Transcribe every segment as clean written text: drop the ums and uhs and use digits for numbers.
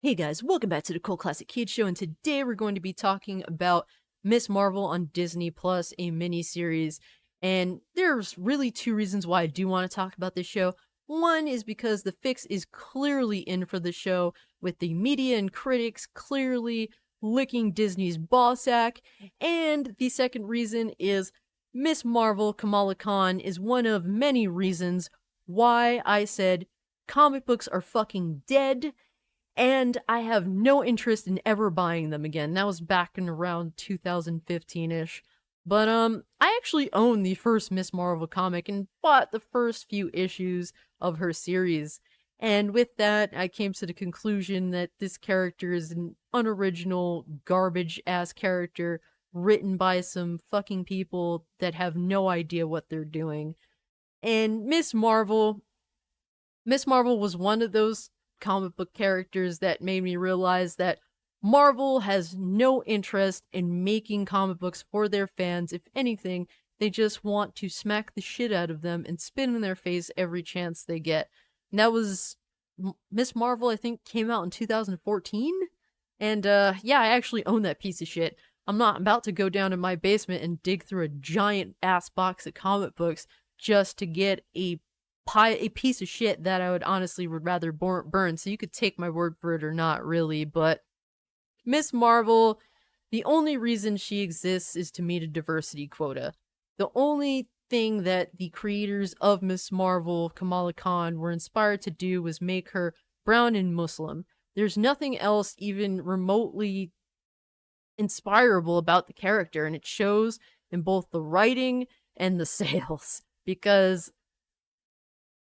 Hey guys, welcome back to the Cult Classic Kids Show, and today we're going to be talking about Miss Marvel on Disney Plus, a mini-series. And there's really two reasons why I do want to talk about this show. One is because the fix is clearly in for the show, with the media and critics clearly licking Disney's ball sack. And the second reason is Miss Marvel, Kamala Khan, is one of many reasons why I said comic books are fucking dead and I have no interest in ever buying them again. That was back in around 2015-ish. But I actually own the first Miss Marvel comic and bought the first few issues of her series. And with that, I came to the conclusion that this character is an unoriginal, garbage-ass character written by some fucking people that have no idea what they're doing. And Miss Marvel was one of those comic book characters that made me realize that Marvel has no interest in making comic books for their fans. If anything, they just want to smack the shit out of them and spit in their face every chance they get. And that was Miss Marvel, I think, came out in 2014. And yeah, I actually own that piece of shit. I'm not about to go down in my basement and dig through a giant ass box of comic books just to get a piece of shit that I would honestly rather burn. So you could take my word for it or not, really. But Miss Marvel, the only reason she exists is to meet a diversity quota. The only thing that the creators of Miss Marvel, Kamala Khan, were inspired to do was make her brown and Muslim. There's nothing else even remotely inspirable about the character, and it shows in both the writing and the sales. Because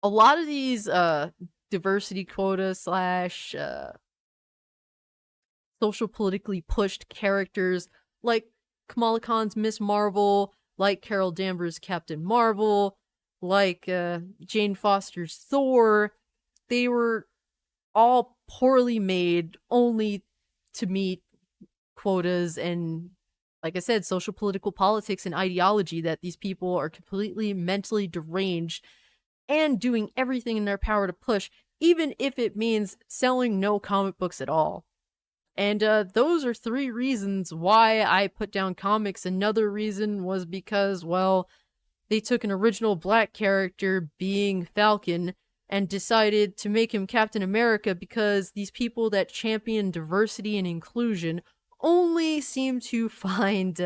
a lot of these diversity quota slash social politically pushed characters, like Kamala Khan's Miss Marvel, like Carol Danvers' Captain Marvel, like Jane Foster's Thor, they were all poorly made only to meet quotas and, like I said, social political politics and ideology that these people are completely mentally deranged and doing everything in their power to push, even if it means selling no comic books at all. And those are three reasons why I put down comics. Another reason was because, well, they took an original black character, being Falcon, and decided to make him Captain America because these people that champion diversity and inclusion only seem to find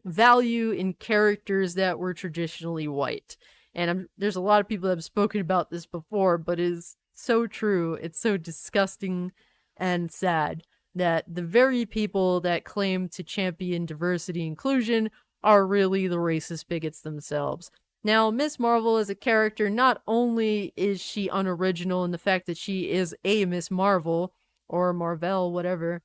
value in characters that were traditionally white. And there's a lot of people that have spoken about this before, but it is so true. It's so disgusting and sad that the very people that claim to champion diversity and inclusion are really the racist bigots themselves. Now, Miss Marvel as a character, not only is she unoriginal in the fact that she is a Miss Marvel, or Marvel, whatever,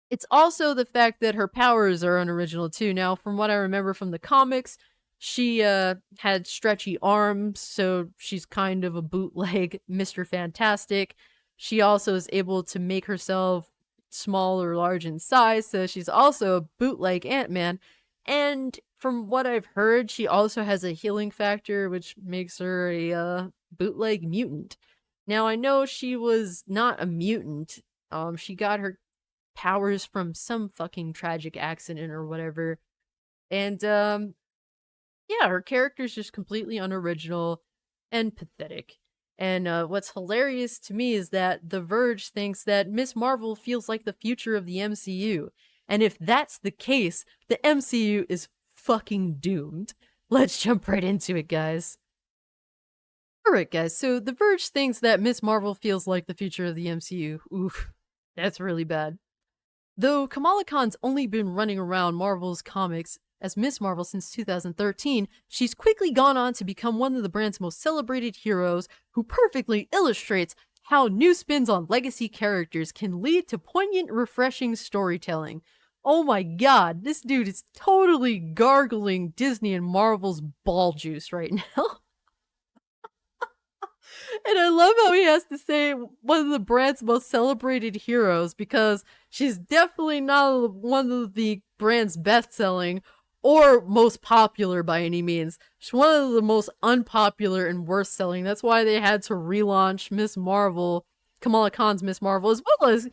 it's also the fact that her powers are unoriginal too. Now, from what I remember from the comics, she had stretchy arms, so she's kind of a bootleg Mr. Fantastic. She also is able to make herself small or large in size, so she's also a bootleg Ant-Man. And from what I've heard, she also has a healing factor, which makes her a bootleg mutant. Now, I know she was not a mutant. She got her powers from some fucking tragic accident or whatever. And yeah, her character's just completely unoriginal and pathetic. And what's hilarious to me is that The Verge thinks that Miss Marvel feels like the future of the MCU. And if that's the case, the MCU is fucking doomed. Let's jump right into it, guys. Alright, guys, so The Verge thinks that Miss Marvel feels like the future of the MCU. Oof, that's really bad. Though Kamala Khan's only been running around Marvel's comics as Miss Marvel since 2013, she's quickly gone on to become one of the brand's most celebrated heroes, who perfectly illustrates how new spins on legacy characters can lead to poignant, refreshing storytelling. Oh my god, this dude is totally gargling Disney and Marvel's ball juice right now. And I love how he has to say one of the brand's most celebrated heroes, because she's definitely not one of the brand's best-selling or most popular by any means. She's one of the most unpopular and worst-selling. That's why they had to relaunch Miss Marvel Kamala Khan's Miss Marvel, as well as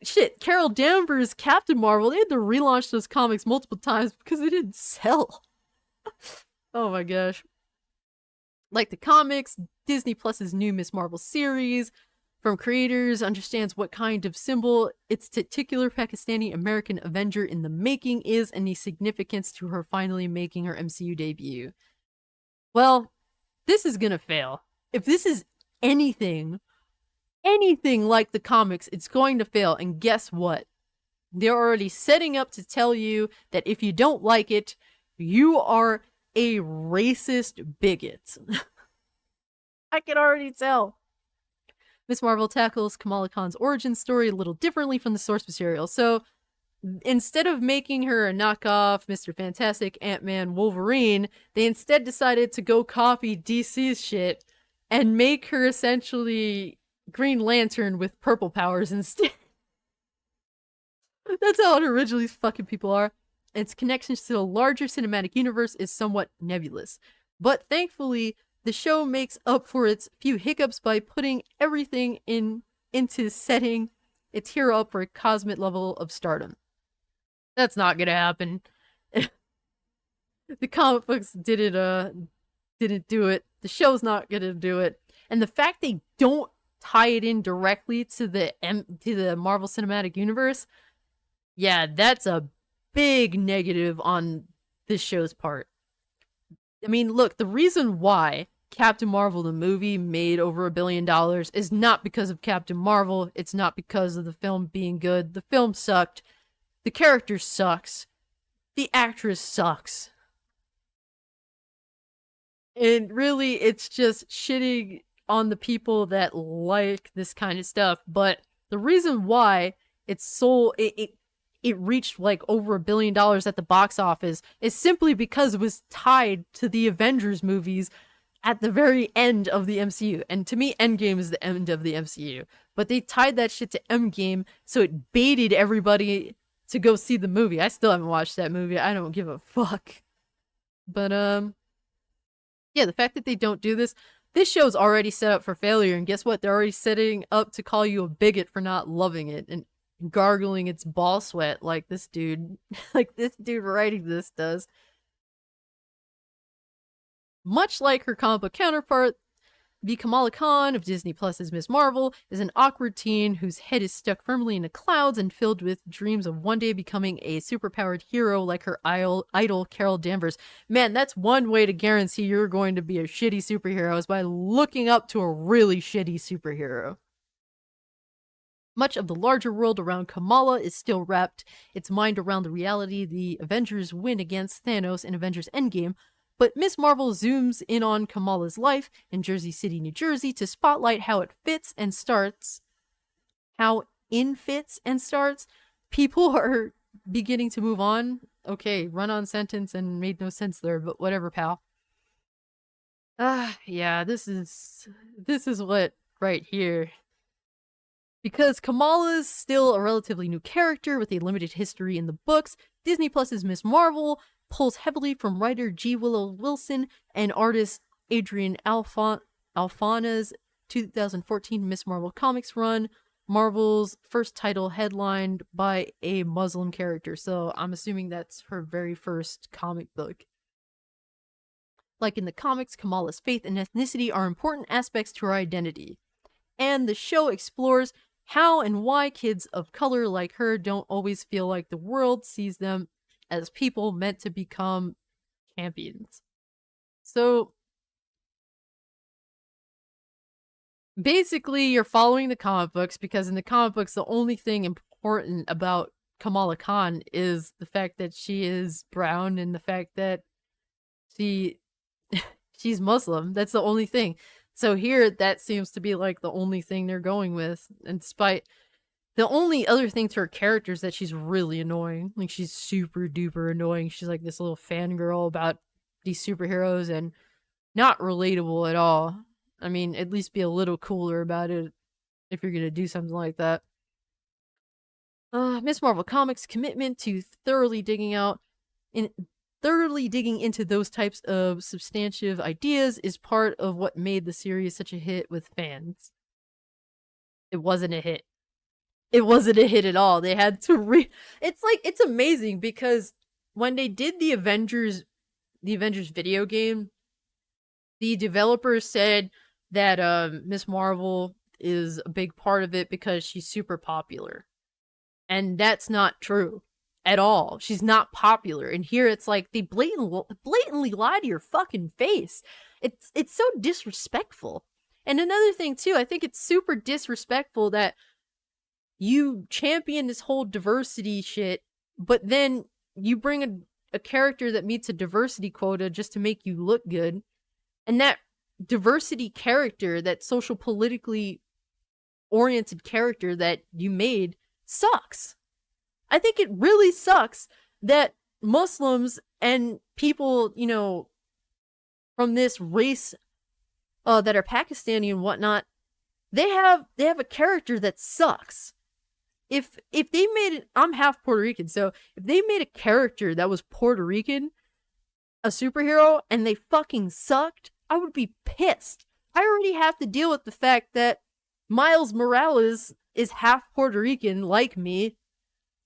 shit, Carol Danvers' Captain Marvel. They had to relaunch those comics multiple times because they didn't sell. Oh my gosh. Like the comics, Disney Plus's new Miss Marvel series from creators understands what kind of symbol its titular Pakistani American Avenger in the making is and the significance to her finally making her MCU debut. Well, this is gonna fail. If this is anything like the comics, it's going to fail. And guess what? They're already setting up to tell you that if you don't like it, you are a racist bigot. I can already tell. Miss Marvel tackles Kamala Khan's origin story a little differently from the source material. So instead of making her a knockoff Mr. Fantastic, Ant-Man, Wolverine, they instead decided to go copy DC's shit and make her essentially Green Lantern with purple powers instead. That's how originally fucking people are. Its connections to the larger cinematic universe is somewhat nebulous. But thankfully, the show makes up for its few hiccups by putting everything into setting its hero up for a cosmic level of stardom. That's not gonna happen. The comic books didn't do it. The show's not gonna do it. And the fact they don't tie it in directly to the Marvel Cinematic Universe, yeah, that's a big negative on this show's part. I mean, look, the reason why Captain Marvel the movie made over $1 billion is not because of Captain Marvel. It's not because of the film being good. The film sucked. The character sucks. The actress sucks. And really, it's just shitting on the people that like this kind of stuff. But the reason why it reached like over $1 billion at the box office is simply because it was tied to the Avengers movies at the very end of the MCU. And to me, Endgame is the end of the MCU. But they tied that shit to Endgame, so it baited everybody to go see the movie. I still haven't watched that movie. I don't give a fuck. But, yeah, the fact that they don't do this show's already set up for failure. And guess what? They're already setting up to call you a bigot for not loving it and gargling its ball sweat like this dude, like this dude writing this does. Much like her comic book counterpart, the Kamala Khan of Disney Plus's Miss Marvel is an awkward teen whose head is stuck firmly in the clouds and filled with dreams of one day becoming a superpowered hero like her idol Carol Danvers. Man, that's one way to guarantee you're going to be a shitty superhero, is by looking up to a really shitty superhero. Much of the larger world around Kamala is still wrapped its mind around the reality the Avengers win against Thanos in Avengers Endgame, but Miss Marvel zooms in on Kamala's life in Jersey City, New Jersey to spotlight how it fits and starts. How in fits and starts. People are beginning to move on. Okay, run-on sentence and made no sense there, but whatever, pal. Yeah, this is what right here. Because Kamala's still a relatively new character with a limited history in the books, Disney Plus's Miss Marvel pulls heavily from writer G. Willow Wilson and artist Adrian Alphonse's 2014 Miss Marvel comics run, Marvel's first title headlined by a Muslim character. So I'm assuming that's her very first comic book. Like in the comics, Kamala's faith and ethnicity are important aspects to her identity. And the show explores how and why kids of color like her don't always feel like the world sees them as people meant to become champions. So basically, you're following the comic books because in the comic books, the only thing important about Kamala Khan is the fact that she is brown and the fact that she's Muslim. That's the only thing. So here, that seems to be like the only thing they're going with. And despite the only other thing to her character is that she's really annoying. Like, she's super duper annoying. She's like this little fangirl about these superheroes and not relatable at all. I mean, at least be a little cooler about it if you're gonna do something like that. Miss Marvel Comics' commitment to thoroughly digging into those types of substantive ideas is part of what made the series such a hit with fans. It wasn't a hit. It wasn't a hit at all. They had to it's like, it's amazing because when they did the Avengers video game, the developers said that Miss Marvel is a big part of it because she's super popular. And that's not true at all. She's not popular. And here it's like they blatantly lie to your fucking face. It's so disrespectful. And another thing too, I think it's super disrespectful that you champion this whole diversity shit, but then you bring a character that meets a diversity quota just to make you look good. And that diversity character, that social politically oriented character that you made, sucks. I think it really sucks that Muslims and people, you know, from this race that are Pakistani and whatnot, they have a character that sucks. If they made it, I'm half Puerto Rican, so if they made a character that was Puerto Rican, a superhero, and they fucking sucked, I would be pissed. I already have to deal with the fact that Miles Morales is half Puerto Rican like me,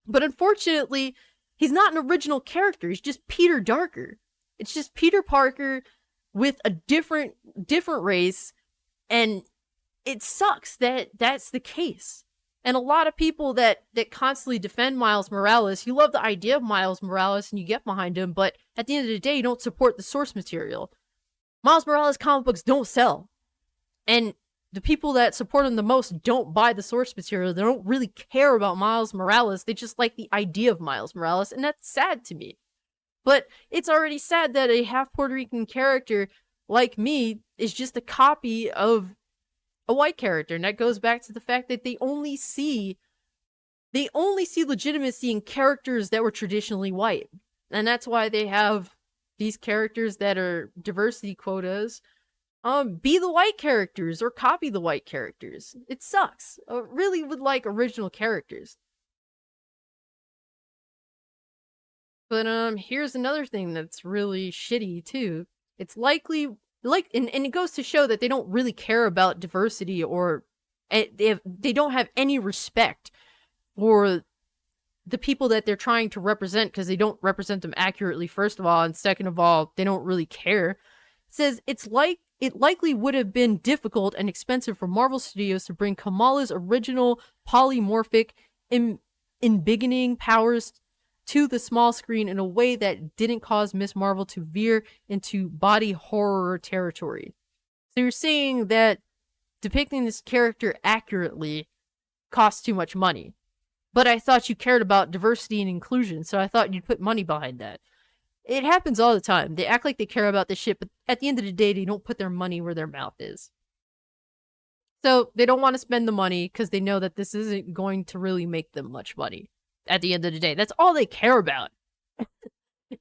but unfortunately, he's not an original character. He's just Peter Darker. It's just Peter Parker with a different race, and it sucks that that's the case. And a lot of people that constantly defend Miles Morales, you love the idea of Miles Morales and you get behind him, but at the end of the day, you don't support the source material. Miles Morales comic books don't sell. And the people that support him the most don't buy the source material. They don't really care about Miles Morales. They just like the idea of Miles Morales, and that's sad to me. But it's already sad that a half Puerto Rican character like me is just a copy of a white character, and that goes back to the fact that they only see legitimacy in characters that were traditionally white. And that's why they have these characters that are diversity quotas be the white characters or copy the white characters. It sucks. I really would like original characters. But here's another thing that's really shitty too. It's likely and it goes to show that they don't really care about diversity, or they don't have any respect for the people that they're trying to represent, because they don't represent them accurately, first of all, and second of all, they don't really care. It says it likely would have been difficult and expensive for Marvel Studios to bring Kamala's original polymorphic embiggening powers to the small screen in a way that didn't cause Miss Marvel to veer into body horror territory. So you're saying that depicting this character accurately costs too much money. But I thought you cared about diversity and inclusion, so I thought you'd put money behind that. It happens all the time. They act like they care about this shit, but at the end of the day, they don't put their money where their mouth is. So they don't want to spend the money because they know that this isn't going to really make them much money. At the end of the day, that's all they care about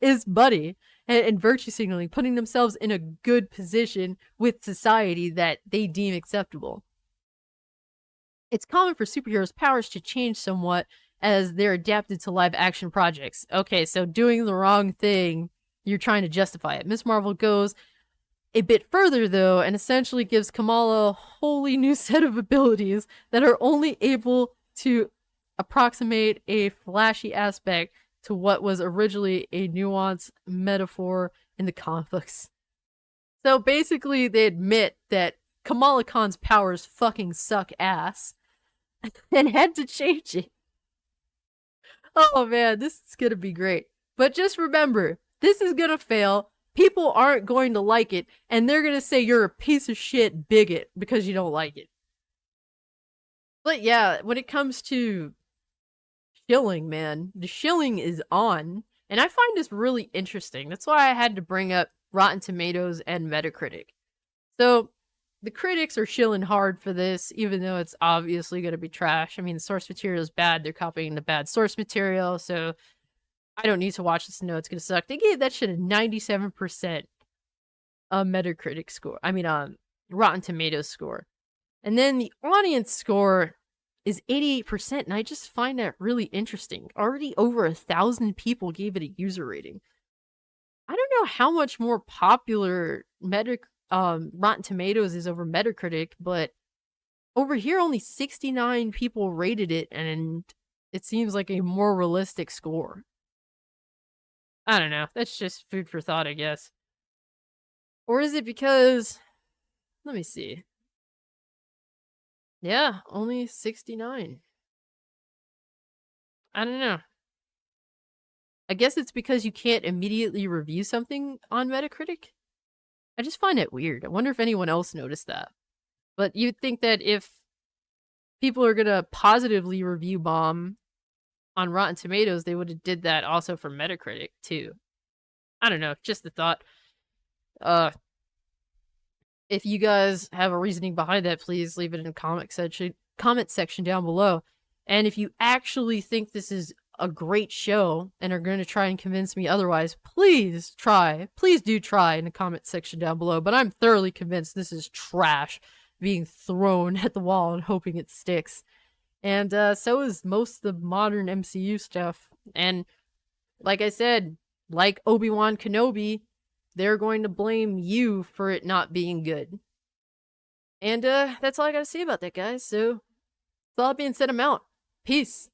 is money and virtue signaling, putting themselves in a good position with society that they deem acceptable. It's common for superheroes' powers to change somewhat as they're adapted to live action projects. Okay, so doing the wrong thing, you're trying to justify it. Miss Marvel goes a bit further, though, and essentially gives Kamala a wholly new set of abilities that are only able to approximate a flashy aspect to what was originally a nuanced metaphor in the comic books. So basically, they admit that Kamala Khan's powers fucking suck ass and had to change it. Oh man, this is gonna be great. But just remember, this is gonna fail. People aren't going to like it, and they're gonna say you're a piece of shit bigot because you don't like it. But yeah, when it comes to shilling, man, the shilling is on, and I find this really interesting. That's why I had to bring up Rotten Tomatoes and Metacritic. So the critics are shilling hard for this, even though it's obviously going to be trash. I mean, the source material is bad. They're copying the bad source material, so I don't need to watch this to know it's going to suck. They gave that shit a 97% Metacritic score. I mean, Rotten Tomatoes score. And then the audience score is 88%, and I just find that really interesting. Already over 1,000 people gave it a user rating. I don't know how much more popular Rotten Tomatoes is over Metacritic, but Over here, only 69 people rated it, and it seems like a more realistic score. I don't know. That's just food for thought, I guess. Or is it because... Let me see. Yeah, only 69. I don't know. I guess it's because you can't immediately review something on Metacritic. I just find it weird. I wonder if anyone else noticed that. But you'd think that if people are gonna positively review bomb on Rotten Tomatoes, they would have did that also for Metacritic too. I don't know, just the thought. If you guys have a reasoning behind that, please leave it in the comment section down below. And if you actually think this is a great show and are going to try and convince me otherwise, please do try in the comment section down below. But I'm thoroughly convinced this is trash being thrown at the wall and hoping it sticks. And so is most of the modern MCU stuff. And like I said, like Obi-Wan Kenobi, they're going to blame you for it not being good. And that's all I gotta say about that, guys. So, with all that being said, I'm out. Peace.